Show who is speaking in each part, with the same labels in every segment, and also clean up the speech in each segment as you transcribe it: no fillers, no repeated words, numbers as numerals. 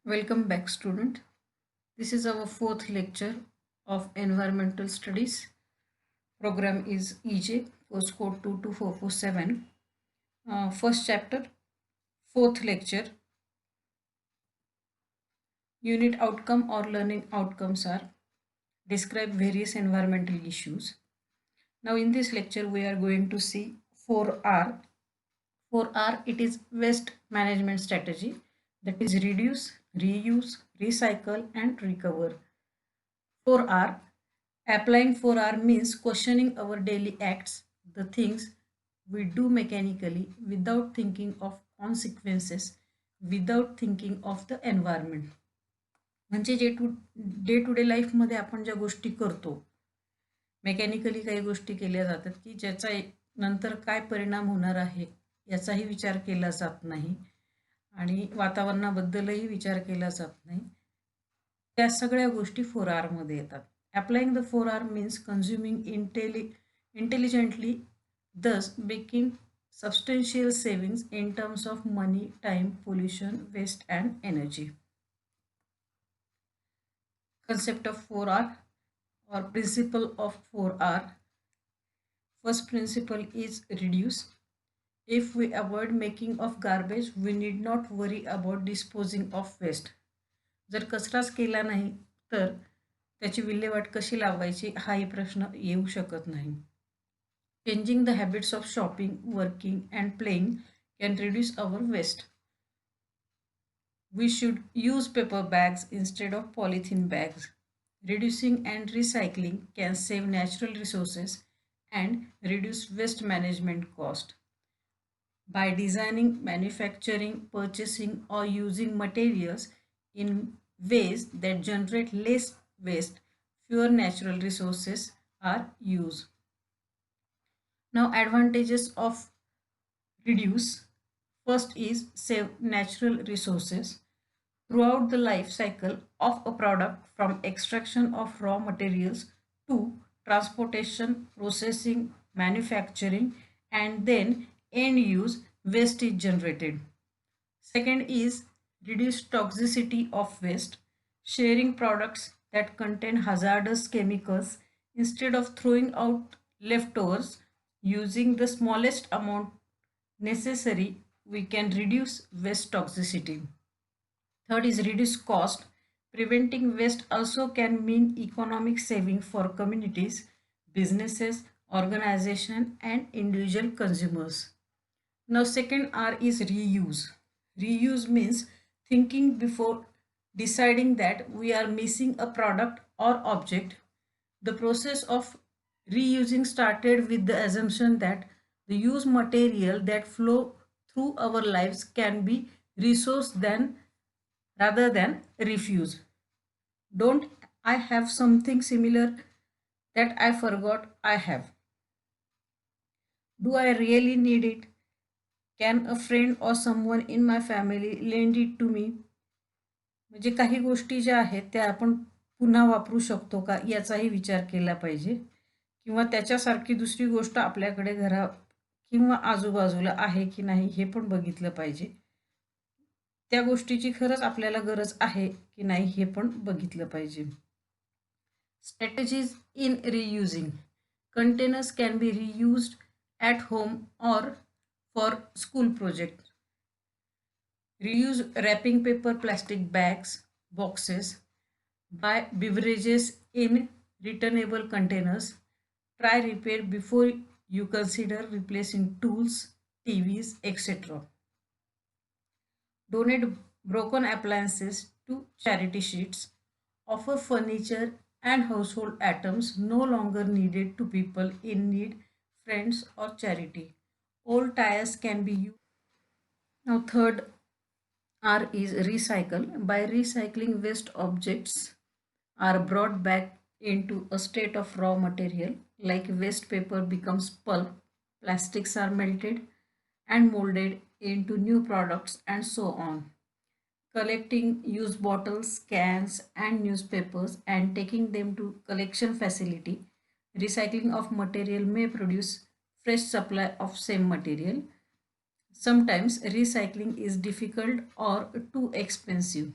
Speaker 1: Welcome back, student. This is our fourth lecture of Environmental Studies. Program is EJ, postcode 22447. First chapter, fourth lecture. Unit outcome or learning outcomes are describe various environmental issues. Now, in this lecture, we are going to see 4R. 4R, it is waste management strategy, that is reduce, reuse, recycle, and recover. 4R, applying 4R means questioning our daily acts, the things we do mechanically without thinking of consequences, without thinking of the environment. म्हणजे day to day लाईफमध्ये आपण ज्या गोष्टी करतो, mechanically काही गोष्टी केल्या जातात की ज्याचा नंतर काय परिणाम होणार आहे याचाही विचार केला जात नाही आणि वातावरणाबद्दलही विचार केला जात नाही. त्या सगळ्या गोष्टी 4R मध्ये येतात. Applying the 4R means consuming intelligently, thus making substantial savings in terms of money, time, pollution, waste, and energy. Concept of 4R or principle of 4R. First principle is reduce. If we avoid making of garbage, we need not worry about disposing of waste. जर कचराच केला नाही तर त्याची विल्हेवाट कशी लावायची हाही प्रश्न येऊ शकत नाही. Changing the habits of shopping, working and playing can reduce our waste. We should use paper bags instead of polythene bags. Reducing and recycling can save natural resources and reduce waste management cost. By designing, manufacturing, purchasing, or using materials in ways that generate less waste, fewer natural resources are used. Now, advantages of reduce. First is save natural resources. Throughout the life cycle of a product, from extraction of raw materials to transportation, processing, manufacturing, and then end use, waste is generated. Second is reduce toxicity of waste. Sharing products that contain hazardous chemicals instead of throwing out leftovers, using the smallest amount necessary, we can reduce waste toxicity. Third is reduce cost. Preventing waste also can mean economic saving for communities, businesses, organization, and individual consumers. Now, second R is reuse. Reuse means thinking before deciding that we are missing a product or object. The process of reusing started with the assumption that the used material that flow through our lives can be resourced then rather than refuse. Don't I have something similar that I forgot I have? Do I really need it? Can a friend or someone in my family lend it to me? म्हणजे काही गोष्टी ज्या आहेत त्या आपण पुन्हा वापरू शकतो का याचाही विचार केला पाहिजे किंवा त्याच्यासारखी दुसरी गोष्ट आपल्याकडे घरा किंवा आजूबाजूला आहे की नाही हे पण बघितलं पाहिजे. त्या गोष्टीची खरंच आपल्याला गरज आहे की नाही हे पण बघितलं पाहिजे. Strategies in reusing. Containers can be reused at home or for school projects. Reuse wrapping paper, plastic bags, boxes. Buy beverages in returnable containers. Try repair before you consider replacing tools, TVs, etc. Donate broken appliances to charity sheets. Offer furniture and household items no longer needed to people in need, friends, or charity. Old tires can be used. Now, third R is recycle. By recycling, waste objects are brought back into a state of raw material, like waste paper becomes pulp, plastics are melted and molded into new products, and so on. Collecting used bottles, cans, and newspapers and taking them to collection facility, recycling of material may produce fresh supply of same material. Sometimes recycling is difficult or too expensive.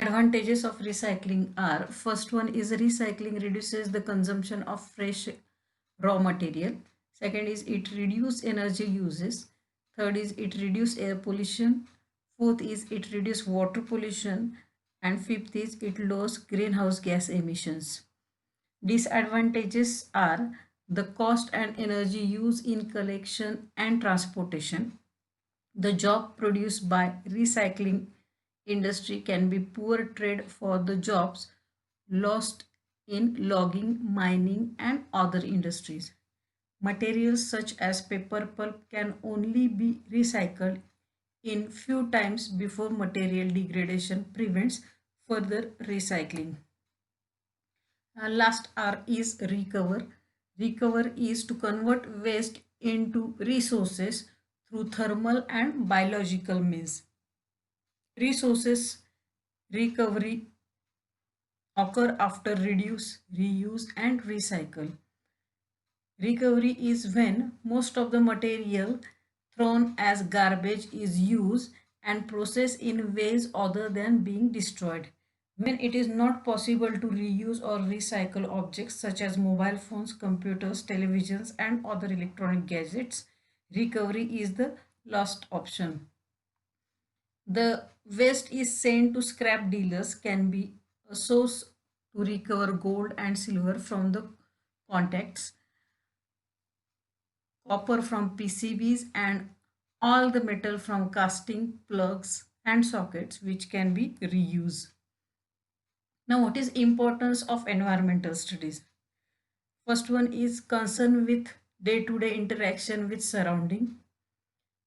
Speaker 1: advantages of recycling are: first one is recycling reduces the consumption of fresh raw material. Second is it reduce energy uses. Third is it reduce air pollution. Fourth is it reduce water pollution. And fifth is it lowers greenhouse gas emissions. Disadvantages are the cost and energy used in collection and transportation. The job produced by recycling industry can be poor trade for the jobs lost in logging, mining and other industries. Materials such as paper pulp can only be recycled in few times before material degradation prevents further recycling. Last R is recover. Recover is to convert waste into resources through thermal and biological means. Resources recovery occur after reduce, reuse and recycle. Recovery is when most of the material thrown as garbage is used and processed in ways other than being destroyed. When it is not possible to reuse or recycle objects such as mobile phones, computers, televisions, and other electronic gadgets, recovery is the last option. The waste is sent to scrap dealers, can be a source to recover gold and silver from the contacts, copper from PCBs, and all the metal from casting, plugs, and sockets which can be reused. Now, what is importance of environmental studies? First one is concern with day-to-day interaction with surrounding.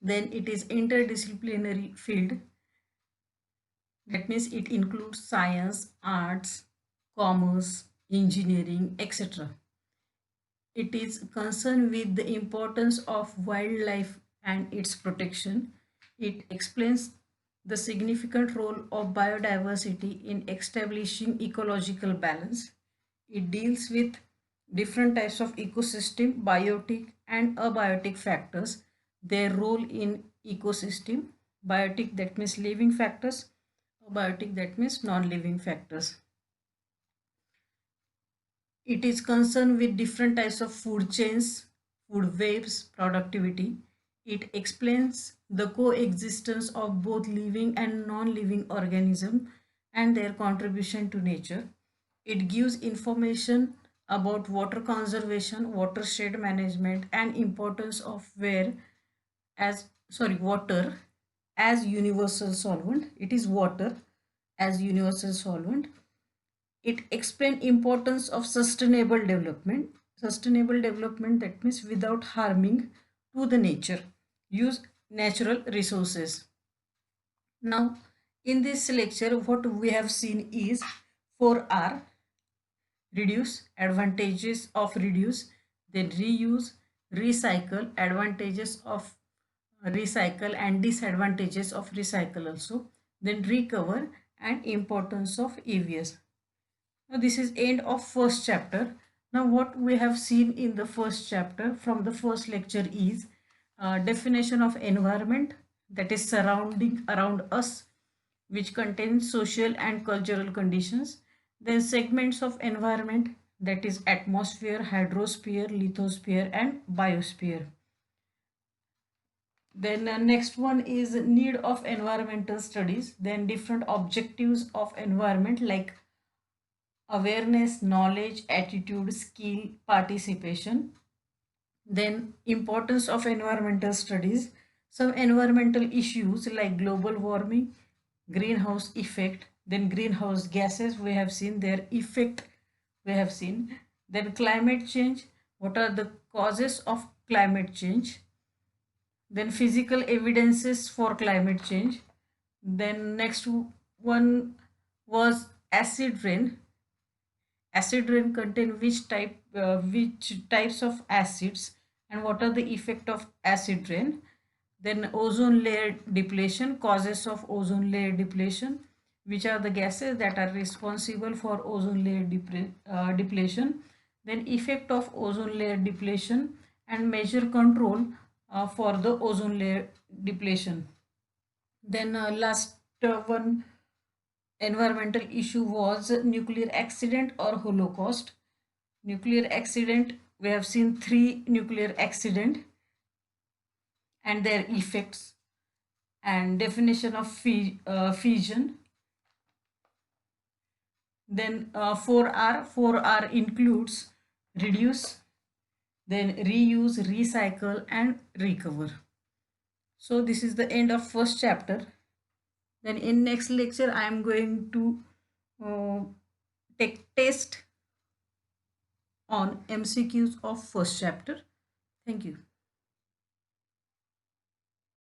Speaker 1: Then it is interdisciplinary field. That means it includes science, arts, commerce, engineering, etc. It is concerned with the importance of wildlife and its protection. It explains the significant role of biodiversity in establishing ecological balance. It deals with different types of ecosystem, biotic and abiotic factors, their role in ecosystem. Biotic, that means living factors, abiotic, that means non-living factors. It is concerned with different types of food chains, food webs, productivity. It explains the coexistence of both living and non-living organisms and their contribution to nature. It gives information about water conservation, watershed management, and importance of water as universal solvent. It is water as universal solvent. It explains importance of sustainable development. Sustainable development, that means without harming to the nature. Use natural resources. Now, in this lecture, what we have seen is 4R: reduce, advantages of reduce, then reuse, recycle, advantages of recycle and disadvantages of recycle also, then recover and importance of EVS. Now this is end of first chapter. Now what we have seen in the first chapter from the first lecture is definition of environment, that is surrounding around us, which contains social and cultural conditions. Then segments of environment, that is atmosphere, hydrosphere, lithosphere and biosphere. Then next one is need of environmental studies. Then different objectives of environment like awareness, knowledge, attitude, skill, participation. Then importance of environmental studies. Some environmental issues like global warming, greenhouse effect, then greenhouse gases, we have seen their effect, we have seen. Then climate change, what are the causes of climate change. Then physical evidences for climate change. Then next one was acid rain. Acid rain contain which types of acids and what are the effect of acid rain. Then ozone layer depletion, causes of ozone layer depletion, which are the gases that are responsible for ozone layer depletion. Then effect of ozone layer depletion and measure control for the ozone layer depletion. Then last one, environmental issue was nuclear accident or Holocaust. Nuclear accident, we have seen 3 nuclear accident and their effects, and definition of fission. Then 4R includes reduce, then reuse, recycle, and recover. So this is the end of first chapter. Then in next lecture I am going to uh, take test on MCQs of first chapter. Thank you.